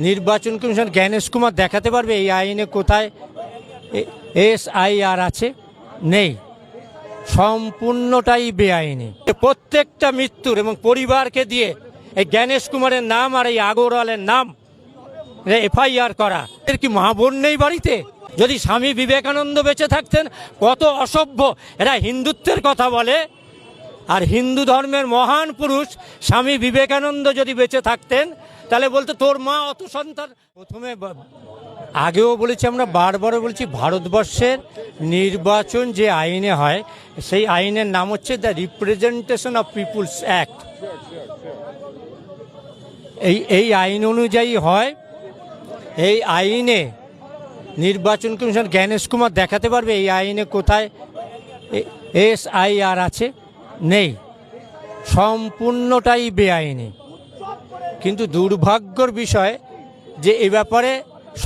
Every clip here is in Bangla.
নির্বাচন কমিশন জ্ঞানেশ কুমার দেখাতে পারবে এই আইনে কোথায় SIR আছে? নেই, সম্পূর্ণটাই বেআইনি। প্রত্যেকটা মৃত্যুর এবং পরিবারকে দিয়ে এই জ্ঞানেশ কুমারের নাম আর এই আগরওয়ালের নাম FIR করা। এর কি মা বোন নেই বাড়িতে? যদি স্বামী বিবেকানন্দ বেঁচে থাকতেন, কত অসভ্য এরা হিন্দুত্বের কথা বলে, আর হিন্দু ধর্মের মহান পুরুষ স্বামী বিবেকানন্দ যদি বেঁচে থাকতেন তাহলে বলতো তোর মা অত সন্তান। প্রথমে আগেও বলেছি, আমরা বারবার বলছি, ভারতবর্ষের নির্বাচন যে আইনে হয় সেই আইনের নাম হচ্ছে the representation of people's act. এই আইন অনুযায়ী হয়। এই আইনে নির্বাচন কমিশন জ্ঞানেশ কুমার দেখাতে পারবে এই আইনে কোথায় SIR আছে? নেই, সম্পূর্ণটাই বেআইনি। কিন্তু দুর্ভাগ্যর বিষয় যে এ ব্যাপারে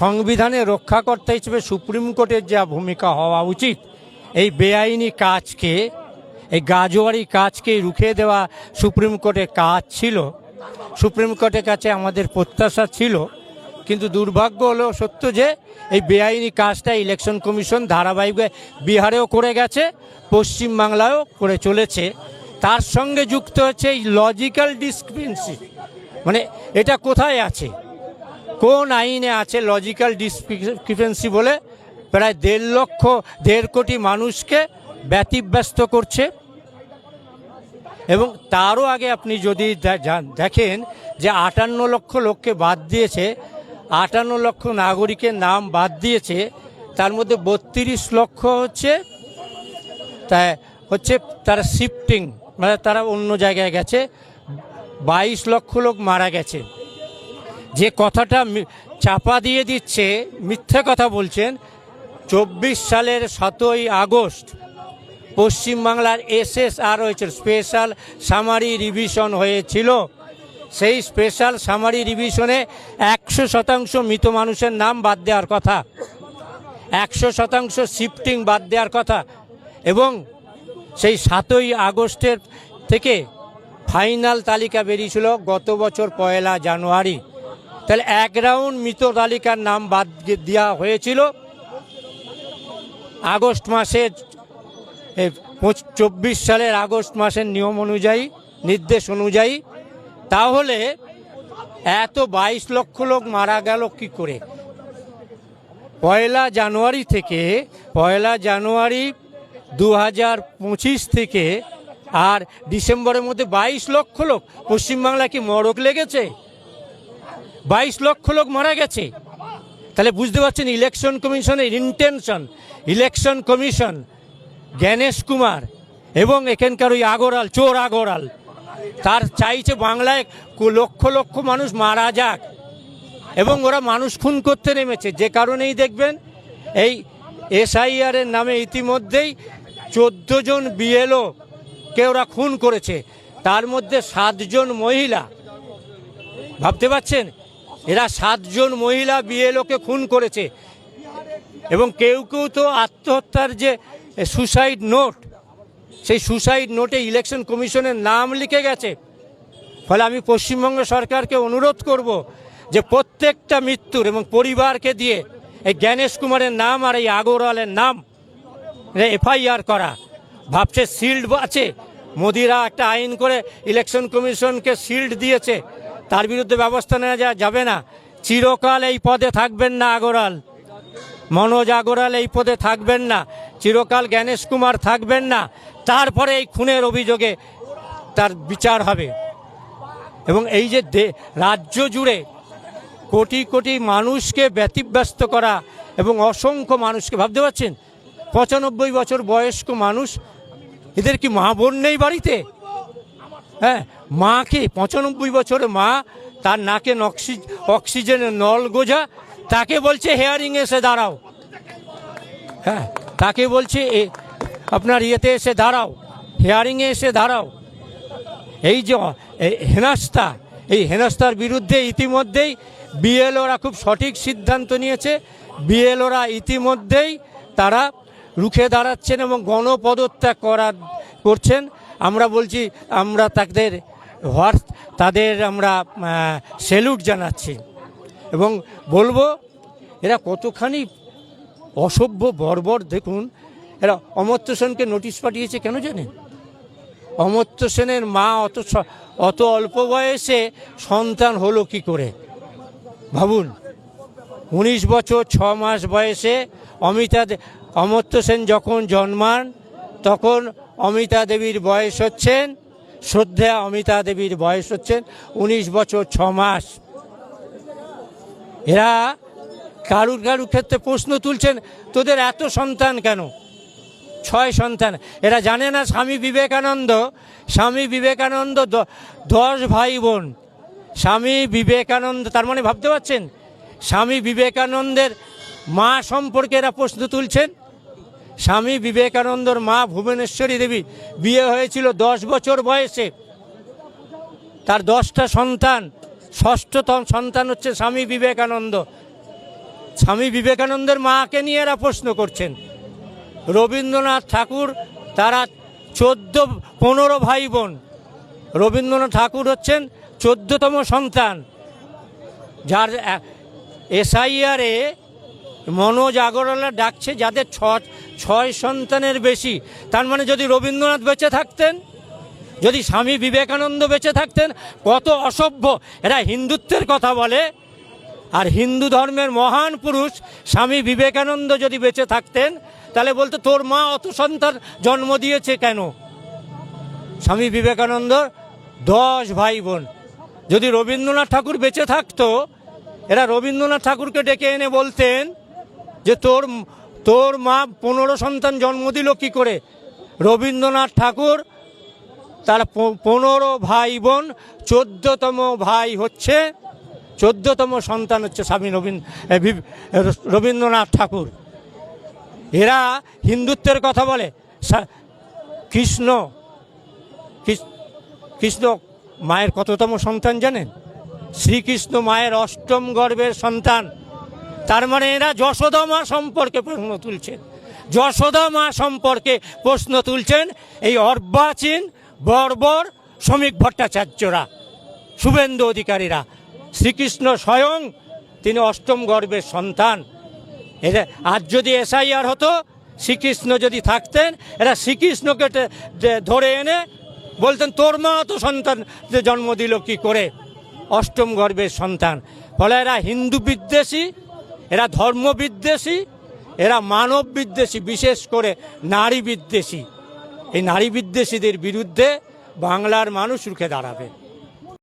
সংবিধানের রক্ষাকর্তা হিসেবে সুপ্রিম কোর্টের যা ভূমিকা হওয়া উচিত, এই বেআইনি কাজকে, এই গাজোয়ারি কাজকে রুখে দেওয়া সুপ্রিম কোর্টের কাজ ছিল। সুপ্রিম কোর্টের কাছে আমাদের প্রত্যাশা ছিল, কিন্তু দুর্ভাগ্য হলো সত্য যে এই বেআইনি কাজটা ইলেকশন কমিশন ধারাবাহিক বিহারেও করে গেছে, পশ্চিমবাংলায়ও করে চলেছে। তার সঙ্গে যুক্ত হচ্ছে এই লজিক্যাল ডিসক্রিপেন্সি। মানে এটা কোথায় আছে, কোন আইনে আছে লজিক্যাল ডিসক্রিপেন্সি বলে প্রায় 1.5 কোটি মানুষকে ব্যতিব্যস্ত করছে। এবং তারও আগে আপনি যদি দেখেন যে 58 লক্ষ লোককে বাদ দিয়েছে, 58 লক্ষ নাগরিকের নাম বাদ দিয়েছে, তার মধ্যে 32 লক্ষ হচ্ছে তারা শিফটিং, মানে তারা অন্য জায়গায় গেছে। 22 লক্ষ লোক মারা গেছে। যে কথাটা চাপা দিয়ে দিচ্ছে, মিথ্যে কথা বলছেন। 24 সালের 7ই আগস্ট পশ্চিমবাংলার SSR হয়েছিল, স্পেশাল সামারি রিভিশন হয়েছিল। সেই স্পেশাল সামারি রিভিশনে 100% মৃত মানুষের নাম বাদ দেওয়ার কথা, 100% শিফটিং বাদ দেওয়ার কথা। এবং সেই 7ই আগস্টের থেকে ফাইনাল তালিকা বেরিয়েছিল গত বছর 1 জানুয়ারি। তাহলে 1 রাউন্ড মৃত তালিকার নাম বাদ দেওয়া হয়েছিল আগস্ট মাসে, 24 সালের আগস্ট মাসের নিয়ম অনুযায়ী, নির্দেশ অনুযায়ী। তাহলে এত 22 লক্ষ লোক মারা গেল কি করে? 1 জানুয়ারি থেকে, 1 জানুয়ারি 2025 থেকে আর ডিসেম্বরের মধ্যে 22 লক্ষ লোক। পশ্চিমবাংলা কি মড়ক লেগেছে? 22 লক্ষ লোক মারা গেছে। তাহলে বুঝতে পারছেন ইলেকশন কমিশনের intention. Election commission Gyanesh Kumar এবং এখানকার ওই আগরওয়াল, চোর আগরওয়াল, তার চাইছে বাংলায় লক্ষ লক্ষ মানুষ মারা যাক, এবং ওরা মানুষ খুন করতে নেমেছে। যে কারণেই দেখবেন এই SIR এর নামে ইতিমধ্যেই 14 জন BLO কে ওরা খুন করেছে, তার মধ্যে 7 জন মহিলা। ভাবতে পারছেন, এরা 7 জন মহিলা BLO কে খুন করেছে। এবং কেউ কেউ তো আত্মহত্যার যে সুসাইড নোট, সেই সুসাইড নোটে ইলেকশন কমিশনের নাম লিখে গেছে। ফলে আমি পশ্চিমবঙ্গ সরকারকে অনুরোধ করব যে প্রত্যেকটা মৃত্যুর এবং পরিবারকে দিয়ে এই জ্ঞানেশ কুমারের নাম আর এই আগরওয়ালের নাম FIR করা। ভাবছে শিল্ড আছে, মোদিরা একটা আইন করে ইলেকশন কমিশনকে শিল্ড দিয়েছে, তার বিরুদ্ধে ব্যবস্থা নেওয়া যাবে না। চিরকাল এই পদে থাকবেন না আগরওয়াল, মনোজ আগরওয়াল এই পদে থাকবেন না, চিরকাল জ্ঞানেশ কুমার থাকবেন না। তারপরে এই খুনের অভিযোগে তার বিচার হবে। এবং এই যে রাজ্য জুড়ে কোটি কোটি মানুষকে ব্যতিব্যস্ত করা এবং অসংখ্য মানুষকে, ভাবতে পারছেন 95 বছর বয়স্ক মানুষ, এদের কি মা বোন নেই বাড়িতে? হ্যাঁ, মাকে 95 বছরের মা, তার নাকে অক্সিজেনের নল গোজা, তাকে বলছে হেয়ারিং এসে দাঁড়াও। হ্যাঁ, তাকে বলছে আপনার ইয়েতে এসে দাঁড়াও, হেয়ারিংয়ে এসে দাঁড়াও। এই যে হেনস্থা, এই হেনস্থার বিরুদ্ধে ইতিমধ্যেই BLOরা খুব সঠিক সিদ্ধান্ত নিয়েছে। BLOরা ইতিমধ্যেই তারা রুখে দাঁড়াচ্ছেন এবং গণপদত্যাগ করছেন। আমরা বলছি, আমরা তাদের আমরা স্যালুট জানাচ্ছি। এবং বলবো এরা কতখানি অসভ্য বর্বর। দেখুন, এরা অমর্ত্য সেনকে নোটিশ পাঠিয়েছে কেন জানেন? অমর্ত্য সেনের মা অত অল্প বয়সে সন্তান হলো কি করে ভাবুন। 19 বছর 6 মাস বয়সে অমর্ত্য সেন যখন জন্মান তখন অমিতা দেবীর বয়স হচ্ছেন, শ্রদ্ধা অমিতা দেবীর বয়স হচ্ছেন 19 বছর 6 মাস। এরা কারুর ক্ষেত্রে প্রশ্ন তুলছেন, তোদের এত সন্তান কেন? 6 সন্তান। এরা জানে না স্বামী বিবেকানন্দ 10 ভাই বোন। স্বামী বিবেকানন্দ, তার মানে ভাবতে পারছেন স্বামী বিবেকানন্দের মা সম্পর্কে এরা প্রশ্ন তুলছেন। স্বামী বিবেকানন্দর মা ভুবনেশ্বরী দেবী বিয়ে হয়েছিল 10 বছর বয়সে, তার 10টা সন্তান, 6ষ্ঠতম সন্তান হচ্ছে স্বামী বিবেকানন্দ। স্বামী বিবেকানন্দের মাকে নিয়ে এরা প্রশ্ন করছেন। রবীন্দ্রনাথ ঠাকুর, তারা 15 ভাই বোন। রবীন্দ্রনাথ ঠাকুর হচ্ছেন 14তম সন্তান, যার এসআইআরে মনোজ আগরওয়ালা ডাকছে যাদের 6 সন্তানের বেশি। তার মানে যদি রবীন্দ্রনাথ বেঁচে থাকতেন, যদি স্বামী বিবেকানন্দ বেঁচে থাকতেন, কত অসভ্য। এরা হিন্দুত্বের কথা বলে, আর হিন্দু ধর্মের মহান পুরুষ স্বামী বিবেকানন্দ যদি বেঁচে থাকতেন তাহলে বলতো তোর মা অত সন্তান জন্ম দিয়েছে কেন? স্বামী বিবেকানন্দ 10 ভাই বোন। যদি রবীন্দ্রনাথ ঠাকুর বেঁচে থাকতো, এরা রবীন্দ্রনাথ ঠাকুরকে ডেকে এনে বলতেন যে তোর মা 15 সন্তান জন্ম দিল কি করে? রবীন্দ্রনাথ ঠাকুর তার 15 ভাই বোন, 14তম ভাই হচ্ছে, 14তম সন্তান হচ্ছে স্বামী রবীন্দ্রনাথ ঠাকুর। এরা হিন্দুত্বের কথা বলে। কৃষ্ণ মায়ের কততম সন্তান জানেন? শ্রীকৃষ্ণ মায়ের 8ম গর্ভের সন্তান। তার মানে এরা যশোদা মা সম্পর্কে প্রশ্ন তুলছেন, যশোদা মা সম্পর্কে প্রশ্ন তুলছেন এই অর্বাচীন বর্বর শ্রমিক ভট্টাচার্যরা, শুভেন্দু অধিকারীরা। শ্রীকৃষ্ণ স্বয়ং তিনি 8ম গর্ভের সন্তান। এরা আজ যদি এসআইআর হতো, শ্রীকৃষ্ণ যদি থাকতেন, এরা শ্রীকৃষ্ণকে ধরে এনে বলতেন তোর মা তো সন্তান জন্ম দিল কি করে? 8ম গর্ভের সন্তান। ফলে এরা হিন্দু বিদ্বেষী, এরা ধর্ম বিদ্বেষী, এরা মানব বিদ্বেষী, বিশেষ করে নারী বিদ্বেষী। এই নারী বিদ্বেষীদের বিরুদ্ধে বাংলার মানুষ রুখে দাঁড়াবে।